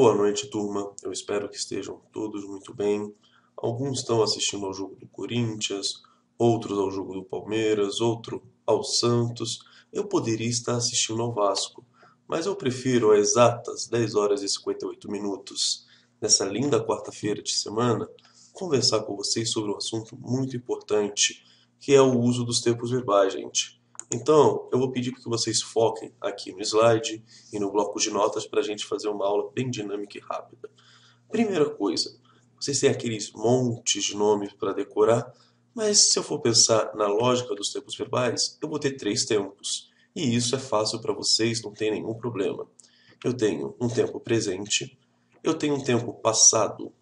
Boa noite, turma. Eu espero que estejam todos muito bem. Alguns estão assistindo ao jogo do Corinthians, outros ao jogo do Palmeiras, outro ao Santos. Eu poderia estar assistindo ao Vasco, mas eu prefiro às exatas 10 horas e 58 minutos, nessa linda quarta-feira de semana, conversar com vocês sobre um assunto muito importante, que é o uso dos tempos verbais, gente. Então, eu vou pedir que vocês foquem aqui no slide e no bloco de notas para a gente fazer uma aula bem dinâmica e rápida. Primeira coisa, vocês têm aqueles montes de nomes para decorar, mas se eu for pensar na lógica dos tempos verbais, eu vou ter três tempos. E isso é fácil para vocês, não tem nenhum problema. Eu tenho um tempo presente, eu tenho um tempo passado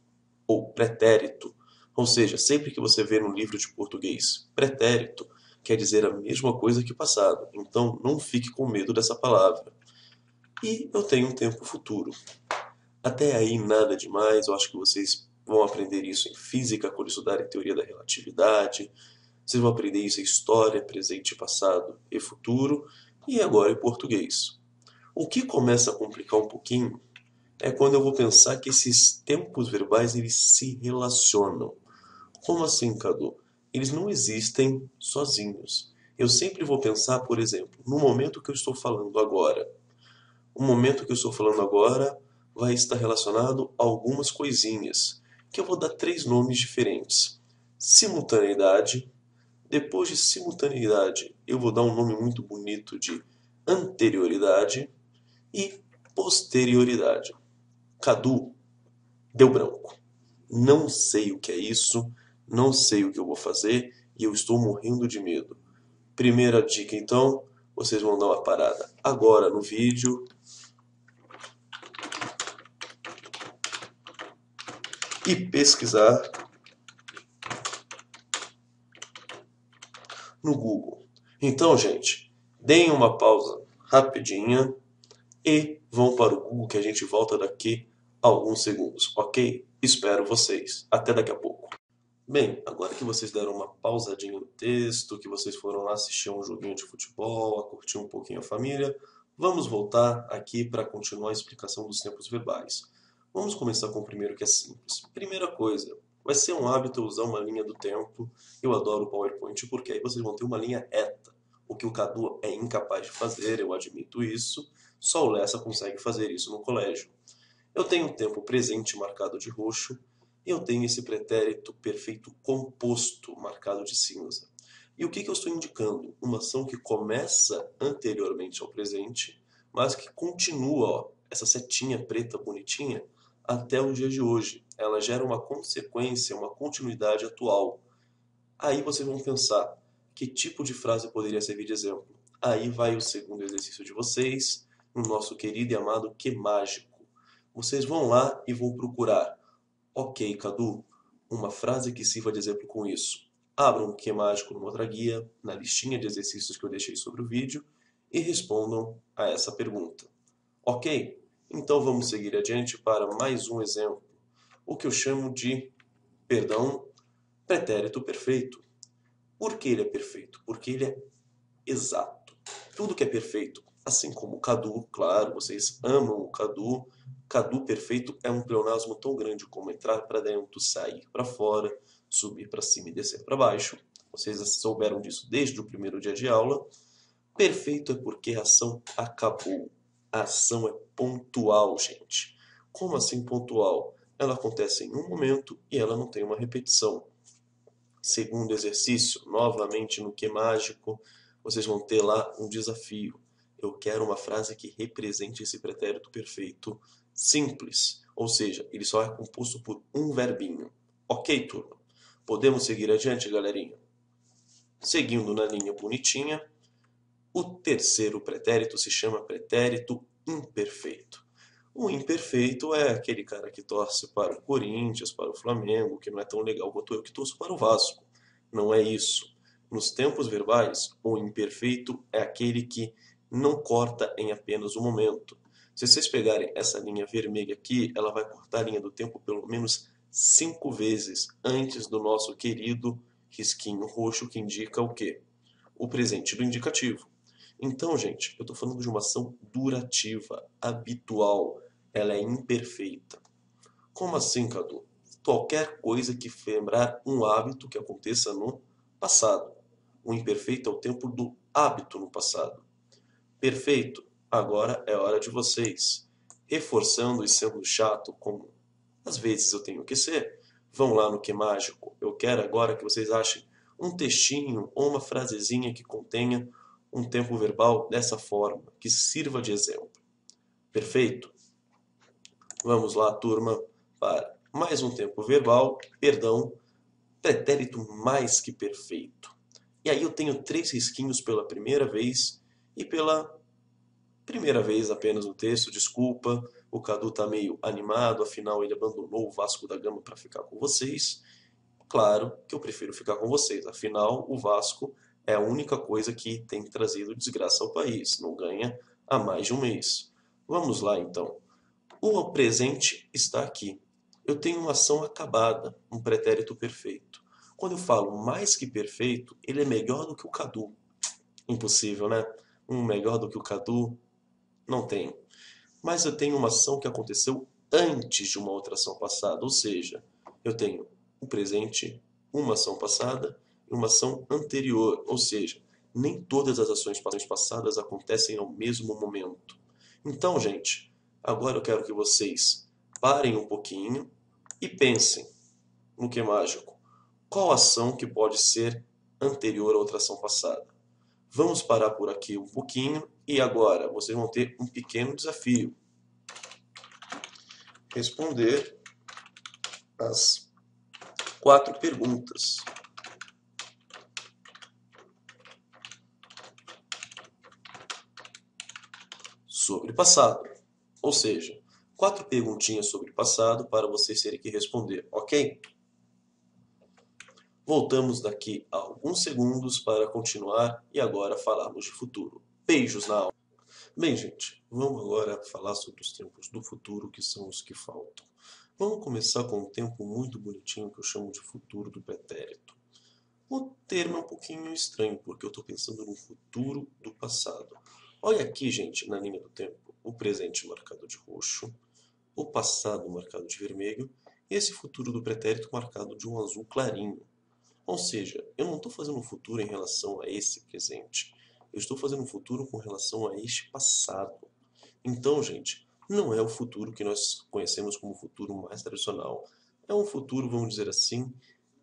ou pretérito, ou seja, sempre que você vê no livro de português pretérito, quer dizer a mesma coisa que passado. Então não fique com medo dessa palavra. E eu tenho um tempo futuro. Até aí nada demais, eu acho que vocês vão aprender isso em física quando estudarem teoria da relatividade. Vocês vão aprender isso em história, presente, passado e futuro. E agora em português. O que começa a complicar um pouquinho é quando eu vou pensar que esses tempos verbais eles se relacionam. Como assim, Cadu? Eles não existem sozinhos. Eu sempre vou pensar, por exemplo, no momento que eu estou falando agora. O momento que eu estou falando agora vai estar relacionado a algumas coisinhas, que eu vou dar três nomes diferentes. Simultaneidade. Depois de simultaneidade, eu vou dar um nome muito bonito de anterioridade e posterioridade. Cadu, deu branco. Não sei o que é isso, não sei o que eu vou fazer e eu estou morrendo de medo. Primeira dica, então, vocês vão dar uma parada agora no vídeo e pesquisar no Google. Então, gente, deem uma pausa rapidinha e vão para o Google que a gente volta daqui a alguns segundos, ok? Espero vocês. Até daqui a pouco. Bem, agora que vocês deram uma pausadinha no texto, que vocês foram lá assistir um joguinho de futebol, a curtir um pouquinho a família, vamos voltar aqui para continuar a explicação dos tempos verbais. Vamos começar com o primeiro que é simples. Primeira coisa, vai ser um hábito usar uma linha do tempo. Eu adoro o PowerPoint porque aí vocês vão ter uma linha reta. O que o Cadu é incapaz de fazer, eu admito isso. Só o Lessa consegue fazer isso no colégio. Eu tenho um tempo presente marcado de roxo e eu tenho esse pretérito perfeito composto marcado de cinza. E o que eu estou indicando? Uma ação que começa anteriormente ao presente, mas que continua, ó, essa setinha preta bonitinha, até o dia de hoje. Ela gera uma consequência, uma continuidade atual. Aí vocês vão pensar, que tipo de frase poderia servir de exemplo? Aí vai o segundo exercício de vocês, no nosso querido e amado que mágico. Vocês vão lá e vão procurar. Ok, Cadu, uma frase que sirva de exemplo com isso. Abram o que mágico numa outra guia, na listinha de exercícios que eu deixei sobre o vídeo, e respondam a essa pergunta. Ok? Então vamos seguir adiante para mais um exemplo. O que eu chamo de, pretérito perfeito. Por que ele é perfeito? Porque ele é exato. Tudo que é perfeito, assim como o Cadu, claro, vocês amam o Cadu. Cadu perfeito é um pleonasmo tão grande como entrar para dentro, sair para fora, subir para cima e descer para baixo. Vocês souberam disso desde o primeiro dia de aula. Perfeito é porque a ação acabou. A ação é pontual, gente. Como assim pontual? Ela acontece em um momento e ela não tem uma repetição. Segundo exercício, novamente no que mágico, vocês vão ter lá um desafio. Eu quero uma frase que represente esse pretérito perfeito simples, ou seja, ele só é composto por um verbinho. Ok, turma? Podemos seguir adiante, galerinha? Seguindo na linha bonitinha, o terceiro pretérito se chama pretérito imperfeito. O imperfeito é aquele cara que torce para o Corinthians, para o Flamengo, que não é tão legal quanto eu que torço para o Vasco. Não é isso. Nos tempos verbais, o imperfeito é aquele que não corta em apenas um momento. Se vocês pegarem essa linha vermelha aqui, ela vai cortar a linha do tempo pelo menos 5 vezes antes do nosso querido risquinho roxo que indica o quê? O presente do indicativo. Então, gente, eu estou falando de uma ação durativa, habitual. ela é imperfeita. Como assim, Cadu? Qualquer coisa que lembrar um hábito que aconteça no passado. O imperfeito é o tempo do hábito no passado. Perfeito. Agora é hora de vocês, reforçando e sendo chato, como às vezes eu tenho que ser, vão lá no Que Mágico. Eu quero agora que vocês achem um textinho ou uma frasezinha que contenha um tempo verbal dessa forma, que sirva de exemplo. Perfeito? Vamos lá, turma, para mais um tempo verbal, perdão, pretérito mais que perfeito. E aí eu tenho 3 risquinhos pela primeira vez e pela primeira vez apenas no texto, desculpa. O Cadu tá meio animado, afinal ele abandonou o Vasco da Gama para ficar com vocês. Claro que eu prefiro ficar com vocês, afinal o Vasco é a única coisa que tem trazido desgraça ao país, não ganha há mais de um mês. Vamos lá então. O presente está aqui. Eu tenho uma ação acabada, um pretérito perfeito. Quando eu falo mais que perfeito, ele é melhor do que o Cadu. Impossível, né? Um melhor do que o Cadu não tenho. Mas eu tenho uma ação que aconteceu antes de uma outra ação passada, ou seja, eu tenho um presente, uma ação passada e uma ação anterior, ou seja, nem todas as ações passadas acontecem ao mesmo momento. Então, gente, agora eu quero que vocês parem um pouquinho e pensem no Que Mágico. Qual ação que pode ser anterior a outra ação passada? Vamos parar por aqui um pouquinho e agora vocês vão ter um pequeno desafio. Responder as 4 perguntas. Sobre passado. Ou seja, 4 perguntinhas sobre passado para vocês terem que responder, ok? Voltamos daqui a alguns segundos para continuar e agora falarmos de futuro. Beijos na aula. Bem, gente, vamos agora falar sobre os tempos do futuro, que são os que faltam. Vamos começar com um tempo muito bonitinho que eu chamo de futuro do pretérito. O termo é um pouquinho estranho, porque eu estou pensando no futuro do passado. Olha aqui, gente, na linha do tempo, o presente marcado de roxo, o passado marcado de vermelho e esse futuro do pretérito marcado de um azul clarinho. Ou seja, eu não estou fazendo um futuro em relação a esse presente. Eu estou fazendo um futuro com relação a este passado. Então, gente, não é o futuro que nós conhecemos como futuro mais tradicional. É um futuro, vamos dizer assim,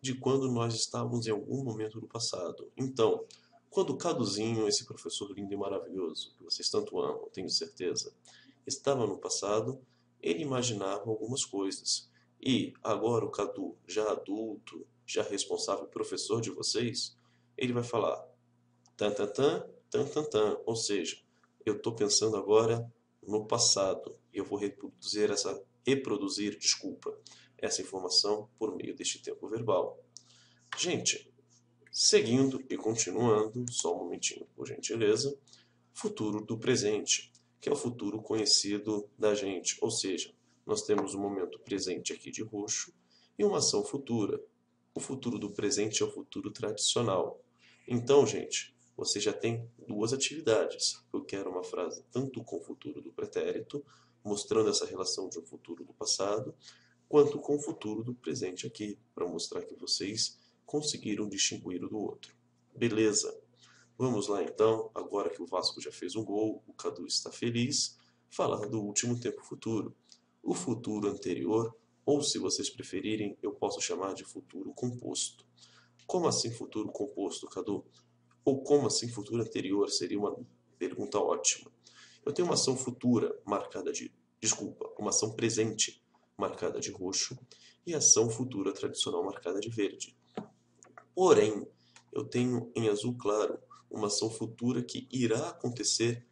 de quando nós estávamos em algum momento do passado. Então, quando o Caduzinho, esse professor lindo e maravilhoso, que vocês tanto amam, tenho certeza, estava no passado, ele imaginava algumas coisas. E agora o Cadu, já adulto, já responsável professor de vocês, ele vai falar tan tan tan, tan tan tan, ou seja, eu estou pensando agora no passado e eu vou reproduzir, desculpa, essa informação por meio deste tempo verbal. Gente, seguindo e continuando, só um momentinho, por gentileza, futuro do presente, que é o futuro conhecido da gente, ou seja, nós temos um momento presente aqui de roxo e uma ação futura. O futuro do presente é o futuro tradicional. Então, gente, você já tem 2 atividades. Eu quero uma frase tanto com o futuro do pretérito, mostrando essa relação de um futuro do passado, quanto com o futuro do presente aqui, para mostrar que vocês conseguiram distinguir o do outro. Beleza? Vamos lá então, agora que o Vasco já fez um gol, o Cadu está feliz, falar do último tempo futuro. O futuro anterior, ou se vocês preferirem, eu posso chamar de futuro composto. Como assim futuro composto, Cadu? Ou como assim futuro anterior? Seria uma pergunta ótima. Eu tenho uma ação futura marcada de, desculpa, uma ação presente marcada de roxo e ação futura tradicional marcada de verde. Porém, eu tenho em azul claro uma ação futura que irá acontecer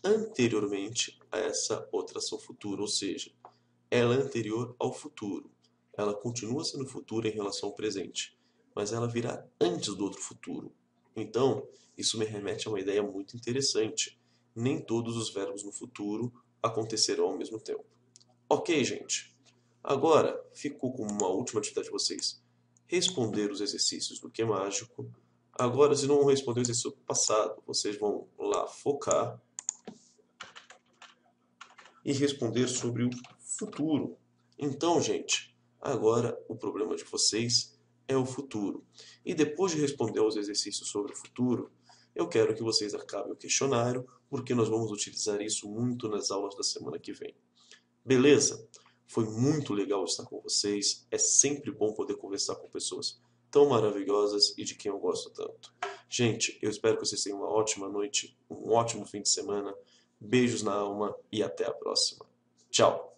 anteriormente a essa outra ação futura, ou seja, ela é anterior ao futuro. Ela continua sendo futura em relação ao presente, mas ela virá antes do outro futuro. Então, isso me remete a uma ideia muito interessante. Nem todos os verbos no futuro acontecerão ao mesmo tempo. Ok, gente? Agora, ficou como uma última atividade de vocês responder os exercícios do Que Mágico. Agora, se não vão responder o exercício passado, vocês vão lá focar e responder sobre o futuro. Então, gente, agora o problema de vocês é o futuro. E depois de responder aos exercícios sobre o futuro, eu quero que vocês acabem o questionário, porque nós vamos utilizar isso muito nas aulas da semana que vem. Beleza? Foi muito legal estar com vocês. É sempre bom poder conversar com pessoas tão maravilhosas e de quem eu gosto tanto. Gente, eu espero que vocês tenham uma ótima noite, um ótimo fim de semana. Beijos na alma e até a próxima. Tchau!